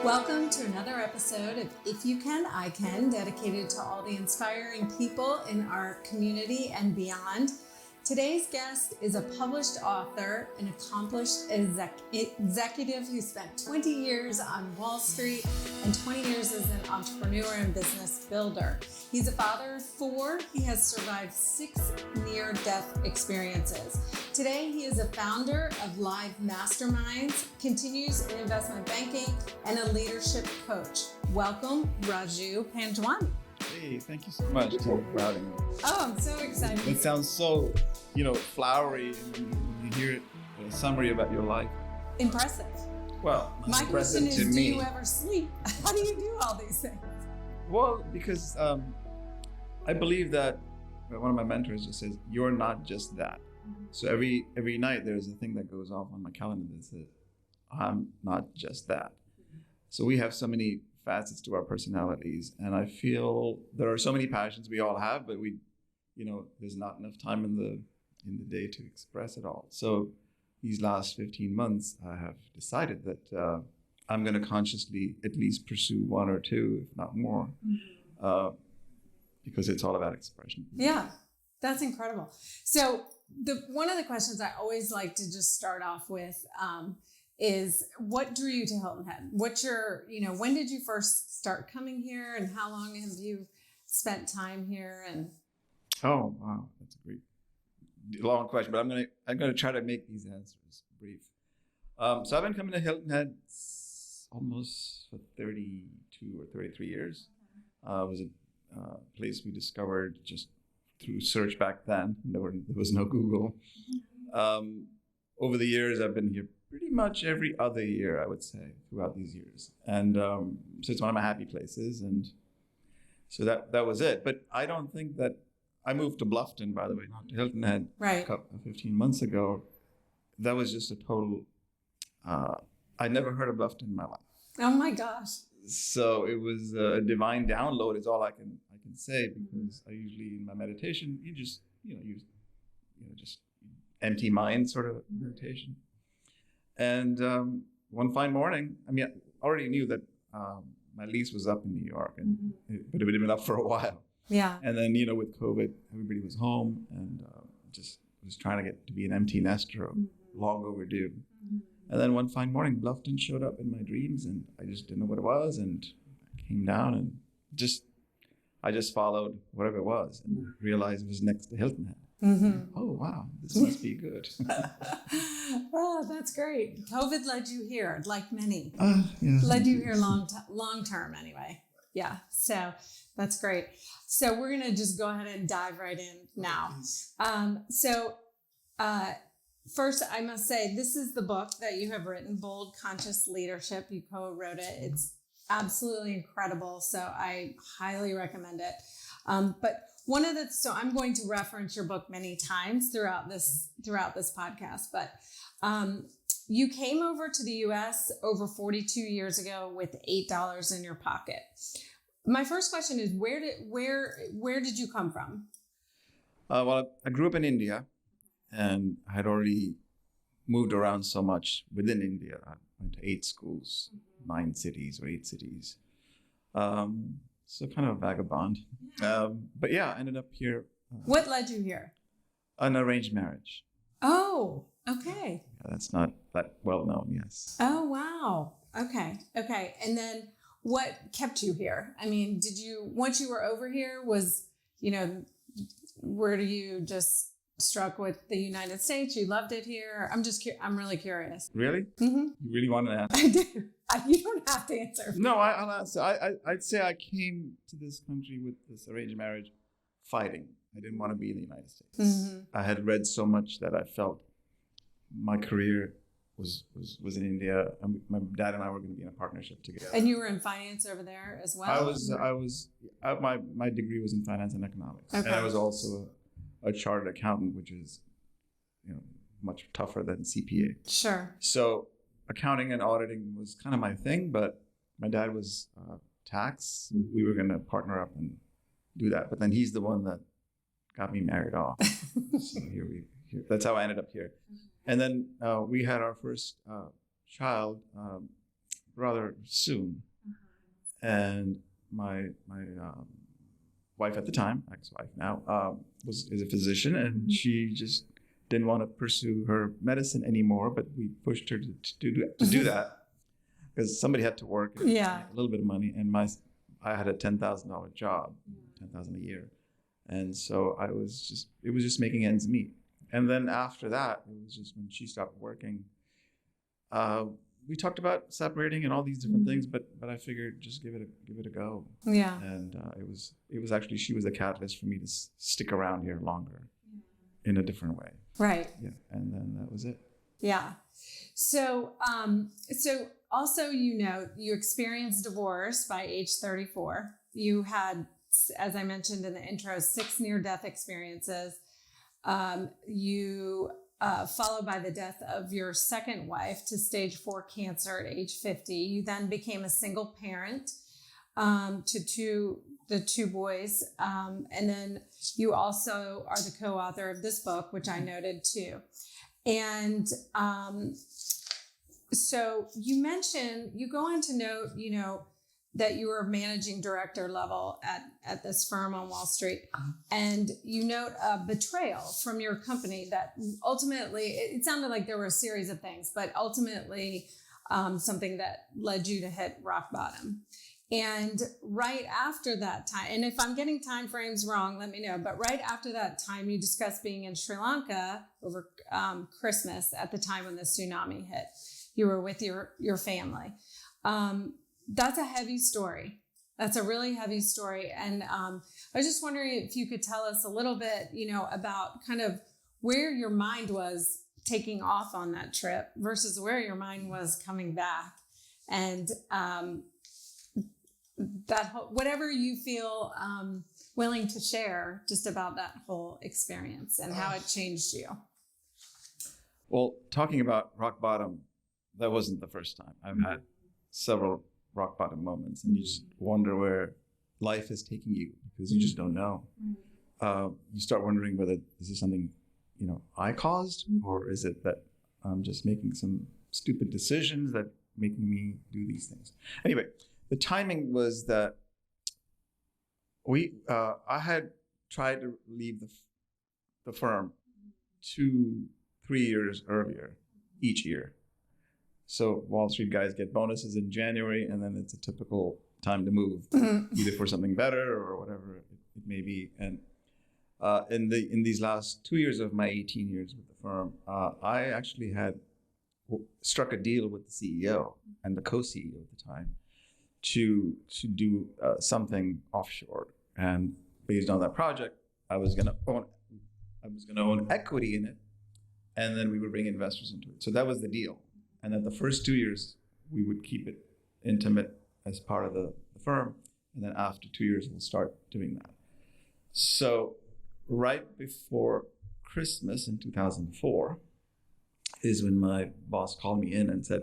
Welcome to another episode of If You Can, I Can, dedicated to all the inspiring people in our community and beyond. Today's guest is a published author, an accomplished executive who spent 20 years on Wall Street and 20 years as an entrepreneur and business builder. He's a father of 4. He has survived 6 near-death experiences. Today, he is a founder of Live Masterminds, continues in investment banking, and a leadership coach. Welcome, Raju Panjwani. Hey, thank you so much for having me. Oh, I'm so excited. It sounds so, flowery when you hear a summary about your life. Impressive. Well, my question is, do you ever sleep? How do you do all these things? Well, because I believe that one of my mentors just says, you're not just that. So every night there's a thing that goes off on my calendar that says, I'm not just that. So we have so many facets to our personalities, and I feel there are so many passions we all have, but there's not enough time in the day to express it all. So these last 15 months, I have decided that I'm going to consciously at least pursue 1 or 2, if not more, because it's all about expression. Yeah, that's incredible. So one of the questions I always like to just start off with is, what drew you to Hilton Head? What's your, when did you first start coming here, and how long have you spent time here? And oh, wow, that's a great long question, but I'm gonna try to make these answers brief. So I've been coming to Hilton Head almost for 32 or 33 years. It was a place we discovered just through search back then. There was no Google. Over the years, I've been here pretty much every other year, I would say, throughout these years. And so it's one of my happy places. And so that was it. But I don't think that I moved to Bluffton, by the way, not to Hilton Head, right, 15 months ago. That was just a total, I never heard of Bluffton in my life. Oh my gosh. So it was a divine download is all I can say, because I usually in my meditation, you just empty mind sort of meditation. And one fine morning, I already knew that my lease was up in New York, but it would have been up for a while. Yeah. And then, with COVID, everybody was home and just was trying to get to be an empty nester, long overdue. And then one fine morning, Bluffton showed up in my dreams, and I just didn't know what it was. And I came down and I just followed whatever it was and realized it was next to Hilton Head. Mm-hmm. Oh, wow, this must be good. Oh, that's great. COVID led you here, like many. Yeah. Led you here long term anyway. Yeah, so that's great. So we're going to just go ahead and dive right in now. First, I must say, this is the book that you have written, Bold Conscious Leadership. You co-wrote it. It's absolutely incredible. So I highly recommend it. But so I'm going to reference your book many times throughout this podcast, but you came over to the U.S. over 42 years ago with $8 in your pocket. My first question is, where did you come from? Well, I grew up in India, and I had already moved around so much within India. I went to 8 schools, 9 cities or 8 cities. So kind of a vagabond. But yeah, I ended up here. What led you here? An arranged marriage. Oh, okay. Yeah, that's not that well known, yes. Oh, wow. Okay. And then what kept you here? Once you were over here, were you just struck with the United States? You loved it here? I'm really curious. Really? Mm-hmm. You really want to answer? I do. You don't have to answer. No, I'll answer. I'd say I came to this country with this arranged marriage fighting. I didn't want to be in the United States. Mm-hmm. I had read so much that I felt my career was in India. My dad and I were going to be in a partnership together. And you were in finance over there as well? My degree was in finance and economics. Okay. And I was also a chartered accountant, which is, much tougher than CPA. Sure. So accounting and auditing was kind of my thing, but my dad was tax. We were going to partner up and do that. But then he's the one that got me married off. So that's how I ended up here. And then we had our first child rather soon. And my wife at the time, ex-wife now, is a physician, and she just didn't want to pursue her medicine anymore. But we pushed her to do that because somebody had to work, and make a little bit of money, and I had a $10,000 job, $10,000 a year, and so it was just making ends meet. And then after that, it was just when she stopped working. We talked about separating and all these different things, but I figured just give it a go. Yeah. And it was actually, she was a catalyst for me to stick around here longer in a different way. Right. Yeah. And then that was it. Yeah. So also, you experienced divorce by age 34. You had, as I mentioned in the intro, 6 near-death experiences. Followed by the death of your second wife to stage 4 cancer at age 50. You then became a single parent to the 2 boys. And then you also are the co-author of this book, which I noted too. And so you go on to note, that you were managing director level at this firm on Wall Street. And you note a betrayal from your company that ultimately, it sounded like there were a series of things, but ultimately something that led you to hit rock bottom. And right after that time, and if I'm getting time frames wrong, let me know, but right after that time, you discussed being in Sri Lanka over Christmas at the time when the tsunami hit. You were with your family. That's a heavy story. That's a really heavy story. And I was just wondering if you could tell us a little bit, about kind of where your mind was taking off on that trip versus where your mind was coming back. And whatever you feel willing to share just about that whole experience and how it changed you. Well, talking about rock bottom, that wasn't the first time. I've had several rock bottom moments, and you just wonder where life is taking you because you just don't know. You start wondering whether this is something, I caused, or is it that I'm just making some stupid decisions that making me do these things. Anyway, the timing was that I had tried to leave the firm 2-3 years earlier each year. So Wall Street guys get bonuses in January, and then it's a typical time to move, either for something better or whatever it may be. And in these last 2 years of my 18 years with the firm, I actually had struck a deal with the CEO and the co-CEO at the time to do something offshore. And based on that project, I was going to own equity in it, and then we would bring investors into it. So that was the deal. And then the first 2 years, we would keep it intimate as part of the firm. And then after 2 years, we'll start doing that. So right before Christmas in 2004 is when my boss called me in and said,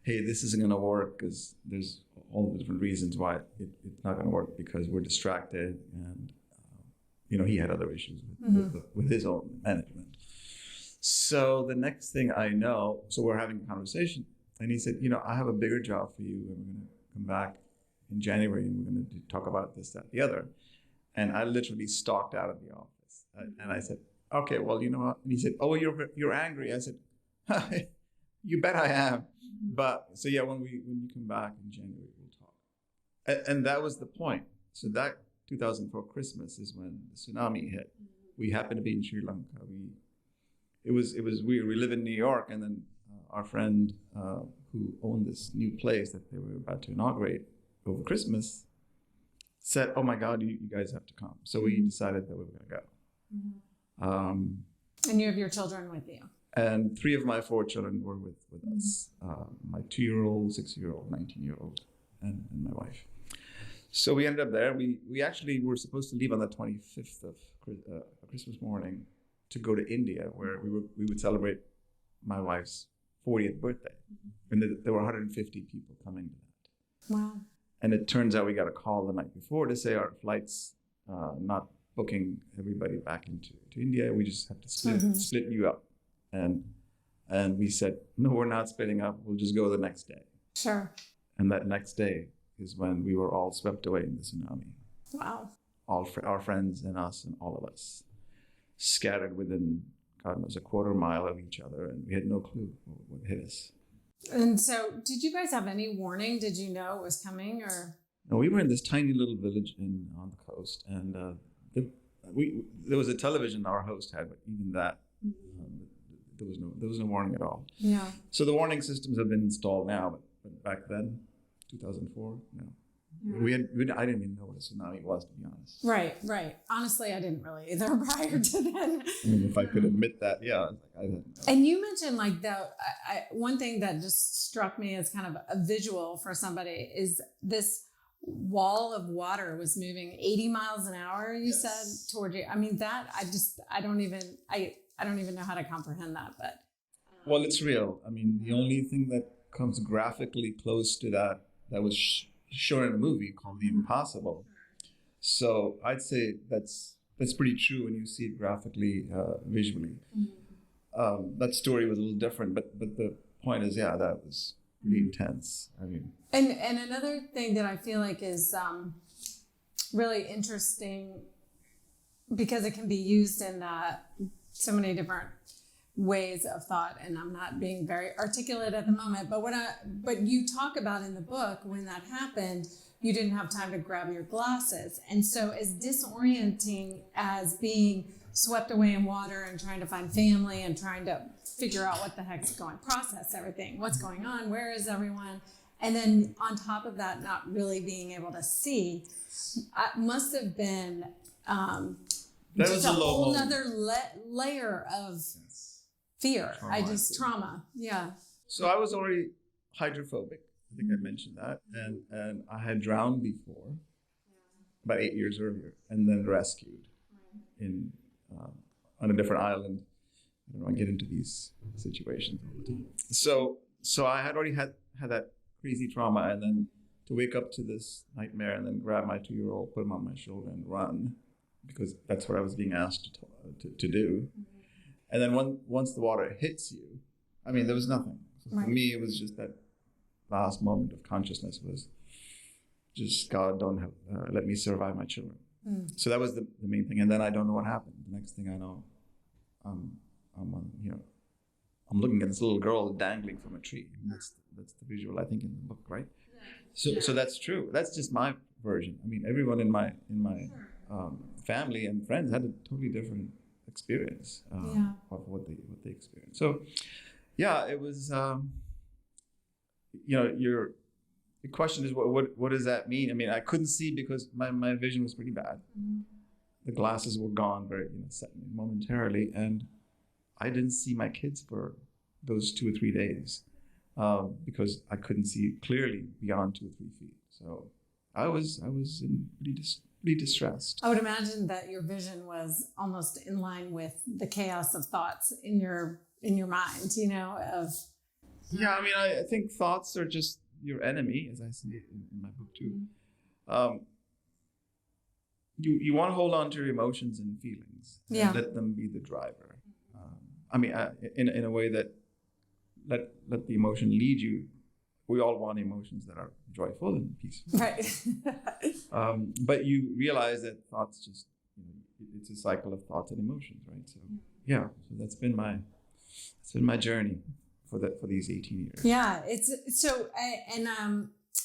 hey, this isn't going to work because there's all the different reasons why it's not going to work, because we're distracted. And, he had other issues with his own management. So the next thing I know, so we're having a conversation, and he said, I have a bigger job for you, and we're going to come back in January, and we're going to talk about this, that, the other. And I literally stalked out of the office. And I said, okay, well, you know what? And he said, oh, you're angry. I said, you bet I am. But so yeah, when you come back in January, we'll talk. And that was the point. So that 2004 Christmas is when the tsunami hit. We happened to be in Sri Lanka. It was weird. We live in New York, and then our friend who owned this new place that they were about to inaugurate over Christmas said, "Oh my God, you guys have to come." So we decided that we were going to go. And you have your children with you. And 3 of my 4 children were with us. My 2-year-old, 6-year-old, 19-year-old, and my wife. So we ended up there. We actually were supposed to leave on the 25th of Christmas morning to go to India, where we would celebrate my wife's 40th birthday. And there were 150 people coming to that. Wow. And it turns out we got a call the night before to say our flight's not booking everybody back into India. We just have to split you up. And we said, no, we're not splitting up. We'll just go the next day. Sure. And that next day is when we were all swept away in the tsunami. Wow. Our friends and us and all of us scattered within, God knows, a quarter mile of each other, and we had no clue what would hit us. And so, did you guys have any warning? Did you know it was coming, or? No, we were in this tiny little village on the coast, and there was a television our host had, but even that, there was no warning at all. Yeah. So the warning systems have been installed now, but back then, 2004, no. Yeah. I didn't even know what a tsunami was, to be honest. Right. Honestly, I didn't really either prior to then. I mean, if I could admit that, yeah. I didn't know. And you mentioned one thing that just struck me as kind of a visual for somebody is this wall of water was moving 80 miles an hour, you said, toward you. I mean, that I don't even know how to comprehend that, but. Well, it's real. I mean, the only thing that comes graphically close to that was shown in a movie called The Impossible. So I'd say that's pretty true when you see it graphically, visually. That story was a little different, but the point is, that was really intense. I mean, and another thing that I feel like is really interesting because it can be used in so many different ways of thought, and I'm not being very articulate at the moment, but you talk about in the book when that happened, you didn't have time to grab your glasses. And so as disorienting as being swept away in water and trying to find family and trying to figure out what the heck's going, process everything, what's going on, where is everyone? And then on top of that, not really being able to see, must have been that just was a a low whole moment. nother layer of fear. Trauma. Yeah. So I was already hydrophobic. I think I mentioned that. And I had drowned before, about 8 years earlier, and then rescued in on a different island. I don't want to get into these situations all the time. So I had already had that crazy trauma, and then to wake up to this nightmare and then grab my 2-year-old, put him on my shoulder and run, because that's what I was being asked to do. And then once the water hits you, I mean, there was nothing. So for me, it was just that last moment of consciousness was just, God, don't let me survive my children. So that was the main thing. And then I don't know what happened. The next thing I know, I'm looking at this little girl dangling from a tree. And that's the visual, I think, in the book, right? So that's true. That's just my version. I mean, everyone in my family and friends had a totally different experience of what they experienced. So, it was. Your question is what does that mean? I mean, I couldn't see because my vision was pretty bad. The glasses were gone very momentarily, and I didn't see my kids for those 2 or 3 days because I couldn't see clearly beyond 2 or 3 feet. So I was pretty distressed. I would imagine that your vision was almost in line with the chaos of thoughts in your mind, Yeah, I mean, I think thoughts are just your enemy, as I see it in my book too. You want to hold on to your emotions and feelings and let them be the driver. In a way that let the emotion lead you. We all want emotions that are joyful and peaceful. Right. But you realize that thoughts just, it's a cycle of thoughts and emotions, right? So so that's been my journey for these 18 years. Yeah, it's so,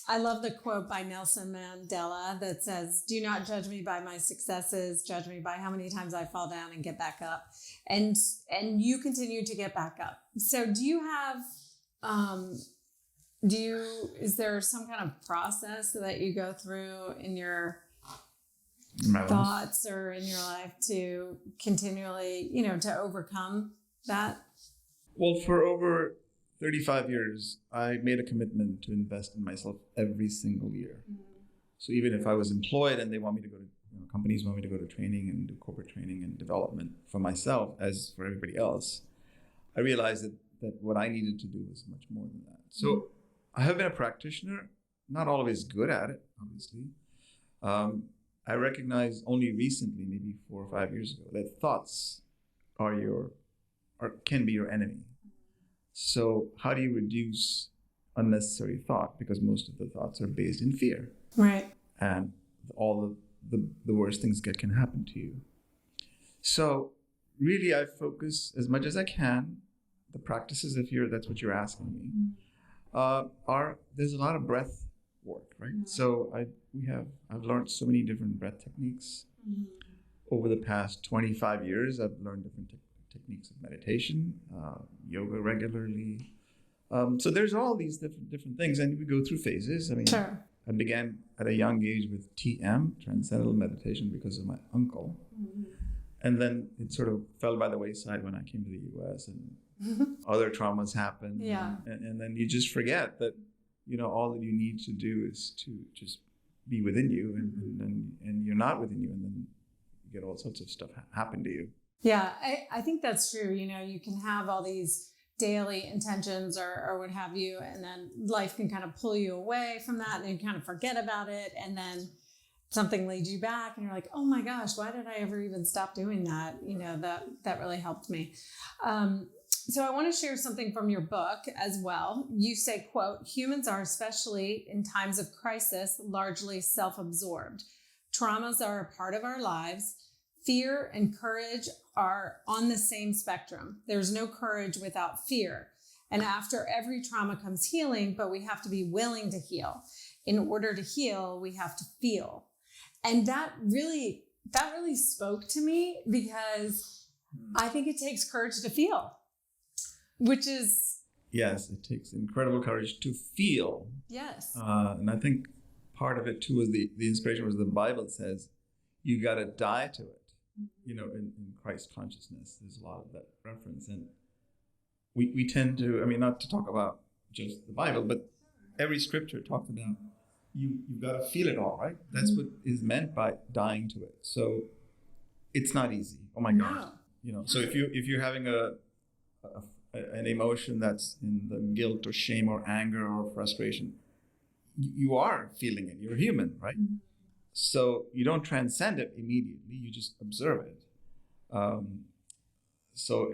I love the quote by Nelson Mandela that says, "Do not judge me by my successes, judge me by how many times I fall down and get back up." And you continue to get back up. So do you have, is there some kind of process that you go through in your thoughts or in your life to continually, to overcome that? Well, for over 35 years, I made a commitment to invest in myself every single year. So even if I was employed and they want me to go to, companies want me to go to training and do corporate training and development for myself as for everybody else, I realized that what I needed to do was much more than that. So I have been a practitioner, not always good at it, obviously. I recognized only recently, maybe 4 or 5 years ago, that thoughts can be your enemy. So how do you reduce unnecessary thought, because most of the thoughts are based in fear. Right. And all the worst things that can happen to you. So really, I focus as much as I can. The practices, if that's what you're asking me, there's a lot of breath work, right? So I've learned so many different breath techniques. Over the past 25 years. I've learned different techniques of meditation, yoga regularly. So there's all these different things, and we go through phases. I mean, sure. I began at a young age with TM, Transcendental Meditation, because of my uncle. And then it sort of fell by the wayside when I came to the U.S. and other traumas happened. Yeah. And then you just forget that, all that you need to do is to just be within you, and you're not within you, and then you get all sorts of stuff happen to you. Yeah, I think that's true. You can have all these daily intentions or what have you, and then life can kind of pull you away from that, and you kind of forget about it, and then something leads you back, and you're like, oh my gosh, why did I ever even stop doing that? That really helped me. So I want to share something from your book as well. You say, quote, "Humans are, especially in times of crisis, largely self-absorbed. Traumas are a part of our lives. Fear and courage are on the same spectrum. There's no courage without fear. And after every trauma comes healing, but we have to be willing to heal. In order to heal, we have to feel." And that really spoke to me, because I think it takes courage to feel, which is... Yes, it takes incredible courage to feel. Yes. And I think part of it too was the inspiration was the Bible says, you got to die to it. In Christ consciousness, there's a lot of that reference. And we tend to, not to talk about just the Bible, but every scripture talks about you've got to feel it all, right? That's what is meant by dying to it. So it's not easy. Oh my God. So if you're having an emotion that's in the guilt or shame or anger or frustration, you are feeling it. You're human, right? Mm-hmm. So you don't transcend it immediately. You just observe it. So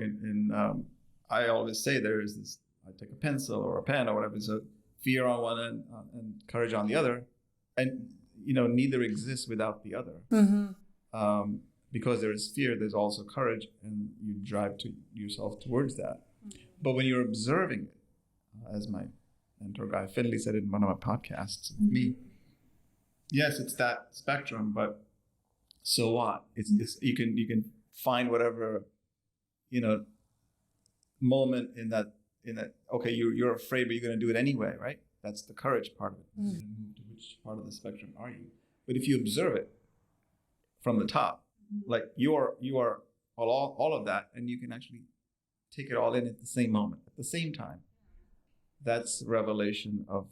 I always say there is this, I take a pencil or a pen or whatever, so fear on one end and courage on the other. And, neither exists without the other. Mm-hmm. Because there is fear, there's also courage, and you drive yourself towards that. Mm-hmm. But when you're observing it, as my mentor Guy Finley said in one of my podcasts with me, yes, it's that spectrum, but so what? It's you can find whatever, moment in that. Okay, you're afraid, but you're going to do it anyway, right? That's the courage part of it. Mm-hmm. To which part of the spectrum are you? But if you observe it from the top, like you are all of that, and you can actually take it all in at the same moment, at the same time. That's revelation of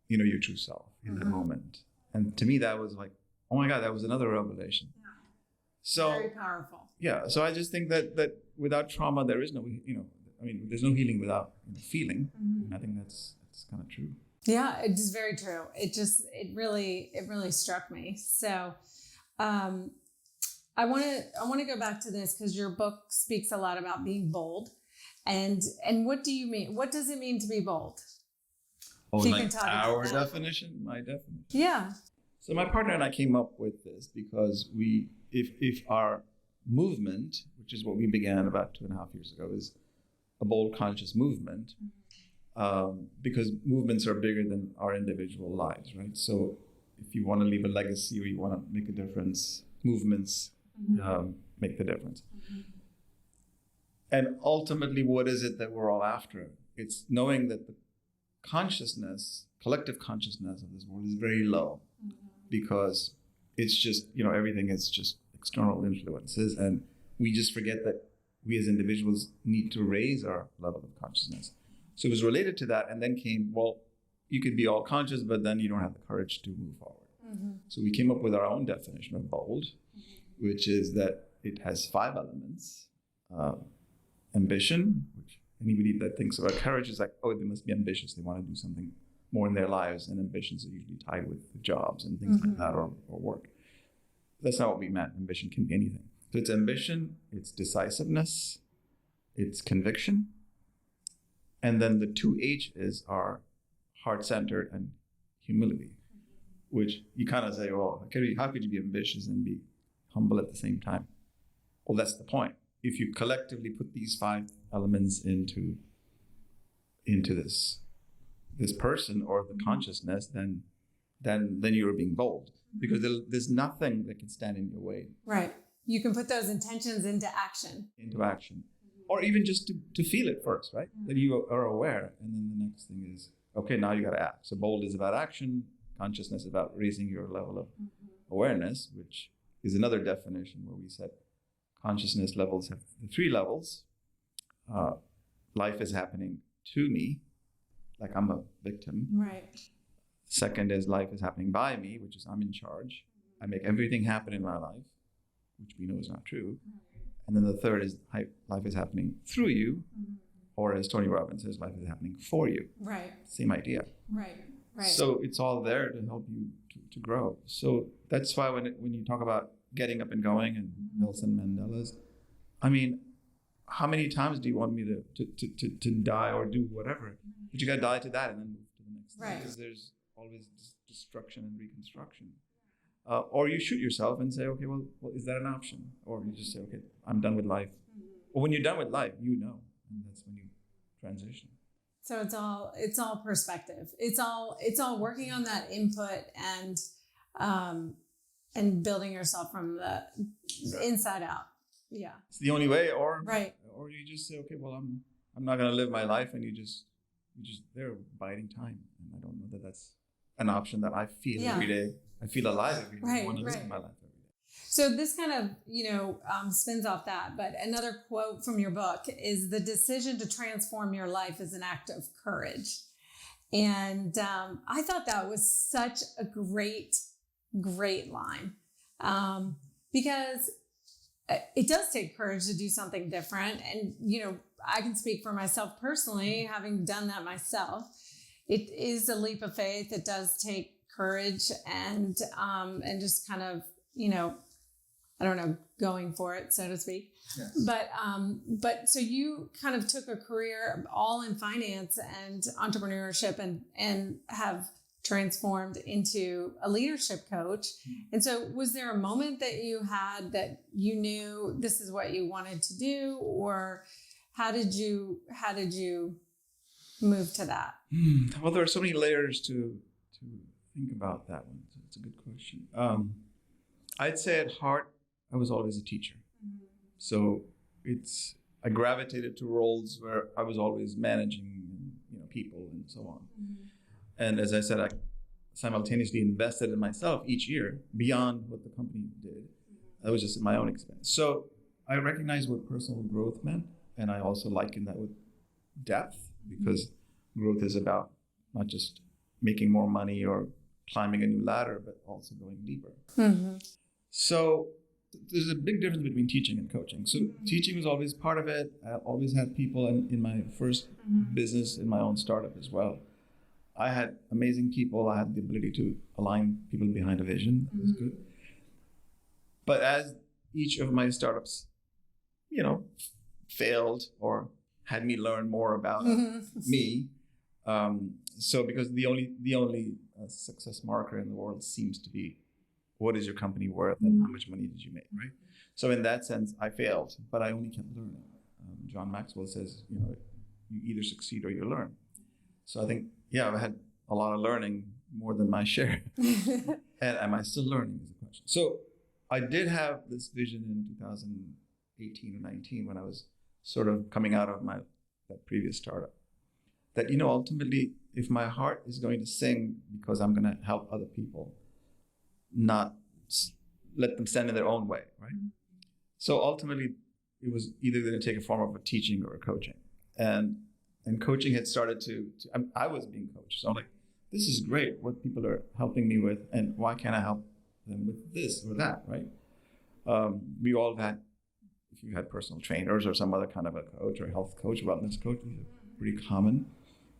your true self in that moment. And to me, that was like, oh my God, that was another revelation. Yeah. So very powerful. Yeah. So I just think that without trauma, there is no, there's no healing without feeling. Mm-hmm. And I think that's kind of true. Yeah, it is very true. It really struck me. So, I want to go back to this, because your book speaks a lot about being bold. And what do you mean? What does it mean to be bold? Oh, like our definition, my definition. Yeah. So my partner and I came up with this because if our movement, which is what we began about 2.5 years ago, is a bold conscious movement, because movements are bigger than our individual lives, right? So if you want to leave a legacy or you want to make a difference, movements make the difference. Mm-hmm. And ultimately, what is it that we're all after? It's knowing that the consciousness, collective consciousness of this world is very low, because it's just, everything is just external influences. And we just forget that we as individuals need to raise our level of consciousness. So it was related to that. And then came, you could be all conscious, but then you don't have the courage to move forward. Mm-hmm. So we came up with our own definition of bold, which is that it has 5 elements. Ambition, which anybody that thinks about courage is like, they must be ambitious. They want to do something more in their lives. And ambitions are usually tied with jobs and things like that, or work. That's not what we meant. Ambition can be anything. So it's ambition, it's decisiveness, it's conviction, And then the two H's are heart-centered and humility, which you kind of say, well, how could you be ambitious and be humble at the same time? Well, that's the point. If you collectively put these 5 elements into this person or the consciousness, then you're being bold, because there's nothing that can stand in your way. Right. You can put those intentions into action. Or even just to feel it first, right? That you are aware. And then the next thing is, okay, now you got to act. So bold is about action. Consciousness is about raising your level of awareness, which is another definition where we said consciousness levels have the 3 levels. Life is happening to me, like I'm a victim. Right. Second is life is happening by me, which is I'm in charge. I make everything happen in my life, which we know is not true. And then the third is life is happening through you, or as Tony Robbins says, life is happening for you. Right. Same idea. Right. So it's all there to help you to grow. So that's why when you talk about getting up and going and Nelson Mandela's, I mean, how many times do you want me to die or do whatever? But you got to die to that and then move to the next thing, because there's always destruction and reconstruction. Or you shoot yourself and say, okay, well, is that an option? Or you just say, okay, I'm done with life. Or when you're done with life, you know, and that's when you transition. So it's all perspective. It's all working on that input and building yourself from the inside out. Yeah. It's the only way. Or you just say, okay, well, I'm not going to live my life, and you just they're biding time. And I don't know that that's an option that I feel every day. I feel alive every day. I want to live my life every day. So this kind of, spins off that. But another quote from your book is, the decision to transform your life is an act of courage. And I thought that was such a great line, because it does take courage to do something different. And, I can speak for myself personally, having done that myself. It is a leap of faith. It does take courage and just kind of, I don't know, going for it, so to speak. Yes. But so you kind of took a career all in finance and entrepreneurship and have transformed into a leadership coach. And so was there a moment that you had that you knew this is what you wanted to do, or how did you move to that? Well, there are so many layers to think about that one. So it's a good question. I'd say at heart, I was always a teacher. So I gravitated to roles where I was always managing, people and so on. And as I said, I simultaneously invested in myself each year beyond what the company did. That was just at my own expense. So I recognized what personal growth meant, and I also likened that with depth, because growth is about not just making more money or climbing a new ladder, but also going deeper. So there's a big difference between teaching and coaching. So teaching was always part of it. I always had people in my first business, in my own startup as well. I had amazing people. I had the ability to align people behind a vision. That was good. But as each of my startups, failed or had me learn more about me. So because the only success marker in the world seems to be, what is your company worth and how much money did you make, right? So in that sense, I failed, but I only kept learning. John Maxwell says, you either succeed or you learn. So I think, I've had a lot of learning, more than my share. And am I still learning is the question. So I did have this vision in 2018 or 19 when I was sort of coming out of that previous startup, that, ultimately, if my heart is going to sing because I'm going to help other people, not let them stand in their own way, right? So ultimately, it was either going to take a form of a teaching or a coaching. And coaching had started I was being coached. So I'm like, this is great what people are helping me with, and why can't I help them with this or that, right? We all had, if you had personal trainers or some other kind of a coach or a health coach, wellness coach, these are pretty common.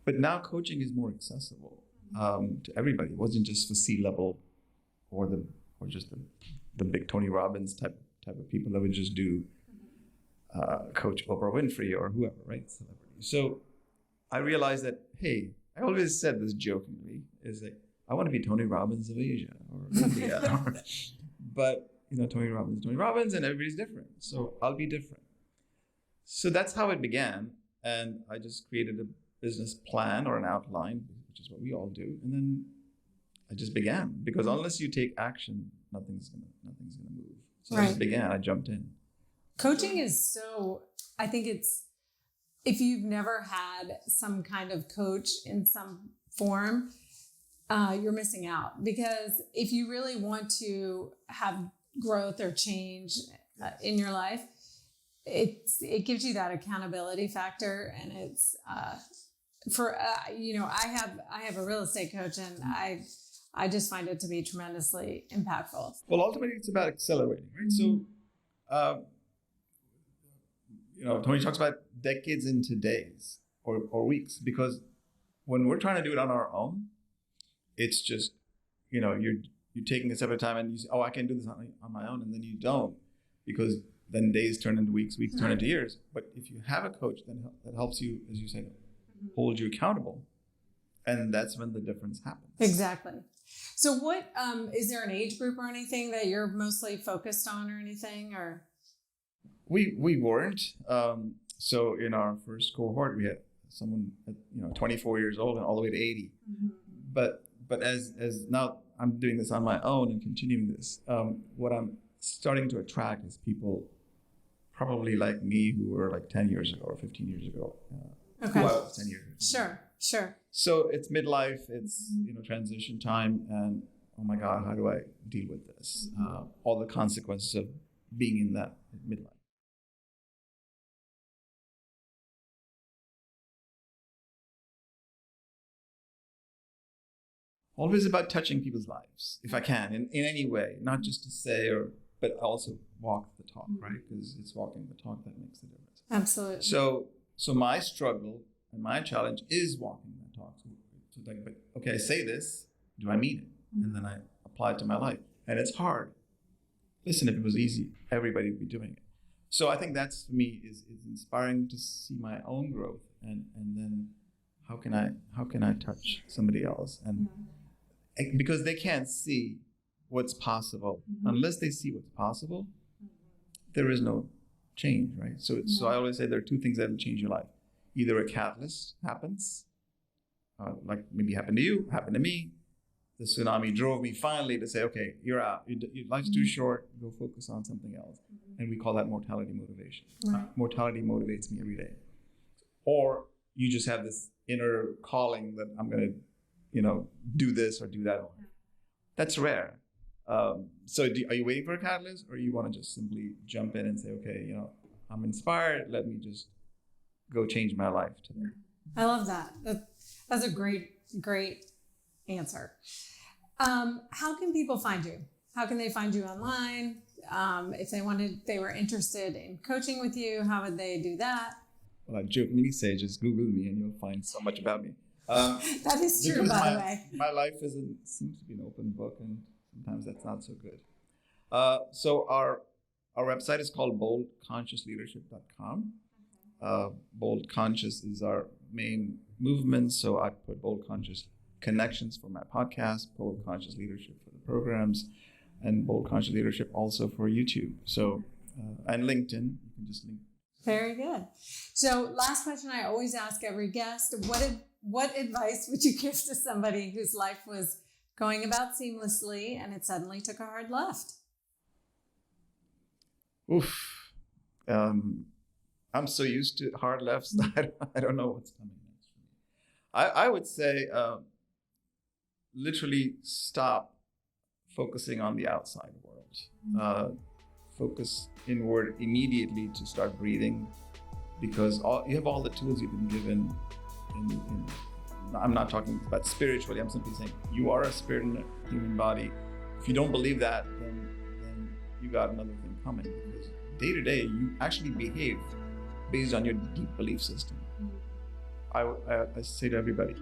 But now coaching is more accessible to everybody. It wasn't just for C-level or just the big Tony Robbins type of people that would just do coach Oprah Winfrey or whoever, right? Celebrity. So I realized that, hey, I always said this jokingly, is like, I want to be Tony Robbins of Asia or India. But, Tony Robbins, and everybody's different. So I'll be different. So that's how it began. And I just created a business plan or an outline, which is what we all do. And then I just began, because unless you take action, nothing's gonna move. So I just began. I jumped in. Coaching is I think it's, if you've never had some kind of coach in some form, you're missing out. Because if you really want to have growth or change in your life, it gives you that accountability factor, and it's I have a real estate coach, and I just find it to be tremendously impactful. Well, ultimately, it's about accelerating, right? So, Tony talks about decades into days or weeks, because when we're trying to do it on our own, it's just, you're taking a step at a time, and you say, oh, I can do this on my own, and then you don't, because then days turn into weeks turn into years. But if you have a coach, then that helps you, as you say, hold you accountable, and that's when the difference happens. Exactly. So what, is there an age group or anything that you're mostly focused on or anything, or? We weren't. So in our first cohort, we had someone at 24 years old and all the way to 80. Mm-hmm. But as now I'm doing this on my own and continuing this, what I'm starting to attract is people probably like me, who were like 10 years ago or 15 years ago. Okay. Who I was 10 years ago. Sure. So it's midlife, it's transition time, and oh my God, how do I deal with this? Mm-hmm. All the consequences of being in that midlife. Always about touching people's lives, if I can, in any way, not just to say, but also walk the talk, right? Because it's walking the talk that makes the difference. Absolutely. So my struggle and my challenge is walking that talk. So but okay, I say this, do I mean it? Mm-hmm. And then I apply it to my life. And it's hard. Listen, if it was easy, everybody would be doing it. So I think that's, for me, is inspiring to see my own growth, and then how can I touch somebody else? And because they can't see what's possible. Unless they see what's possible, there is no change, right? So I always say there are two things that will change your life. Either a catalyst happens, like maybe happened to you, happened to me. The tsunami drove me finally to say, okay, you're out. Your life's too short. Go focus on something else. And we call that mortality motivation. Right. Mortality motivates me every day. Or you just have this inner calling that I'm going to, do this or do that. That's rare. So are you waiting for a catalyst, or you want to just simply jump in and say, okay, I'm inspired. Let me just go change my life today. I love that. That's a great answer. How can people find you? How can they find you online? If they were interested in coaching with you, how would they do that? Well, I jokingly say, just Google me and you'll find so much about me. That is true, by the way. My life seems to be an open book, and sometimes that's not so good. So our website is called boldconsciousleadership.com. Bold Conscious is our main movement, so I put Bold Conscious Connections for my podcast, Bold Conscious Leadership for the programs, and Bold Conscious Leadership also for YouTube. So and LinkedIn, you can just link. Very good. So last question I always ask every guest: what advice would you give to somebody whose life was going about seamlessly and it suddenly took a hard left? Oof. I'm so used to hard lefts that I don't know what's coming next for me. I would say literally stop focusing on the outside world. Focus inward immediately to start breathing, because you have all the tools you've been given. I'm not talking about spiritually. I'm simply saying you are a spirit in a human body. If you don't believe that, then you got another thing coming, because day to day you actually behave based on your deep belief system. I say to everybody,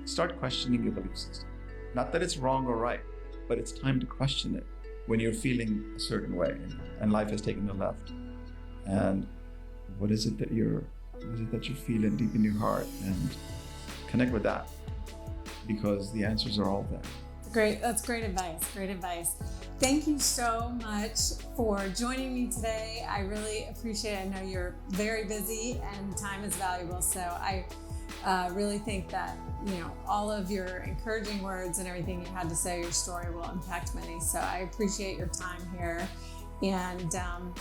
start questioning your belief system. Not that it's wrong or right, but it's time to question it when you're feeling a certain way and life has taken a left. And what is it that you're What is it that you feel in deep in your heart, and connect with that, because the answers are all there. Great. That's great advice. Great advice. Thank you so much for joining me today. I really appreciate it. I know you're very busy and time is valuable. So I really think that, all of your encouraging words and everything you had to say, your story will impact many. So I appreciate your time here, and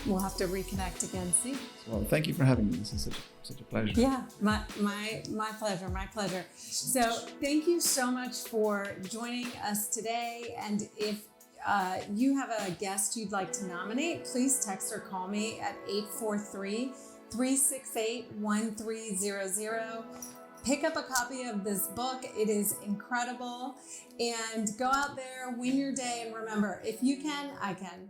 we'll have to reconnect again soon. Well, thank you for having me. This is such a pleasure. Yeah, my pleasure, my pleasure. So thank you so much for joining us today. And if you have a guest you'd like to nominate, please text or call me at 843-368-1300. Pick up a copy of this book. It is incredible. And go out there, win your day. And remember, if you can, I can.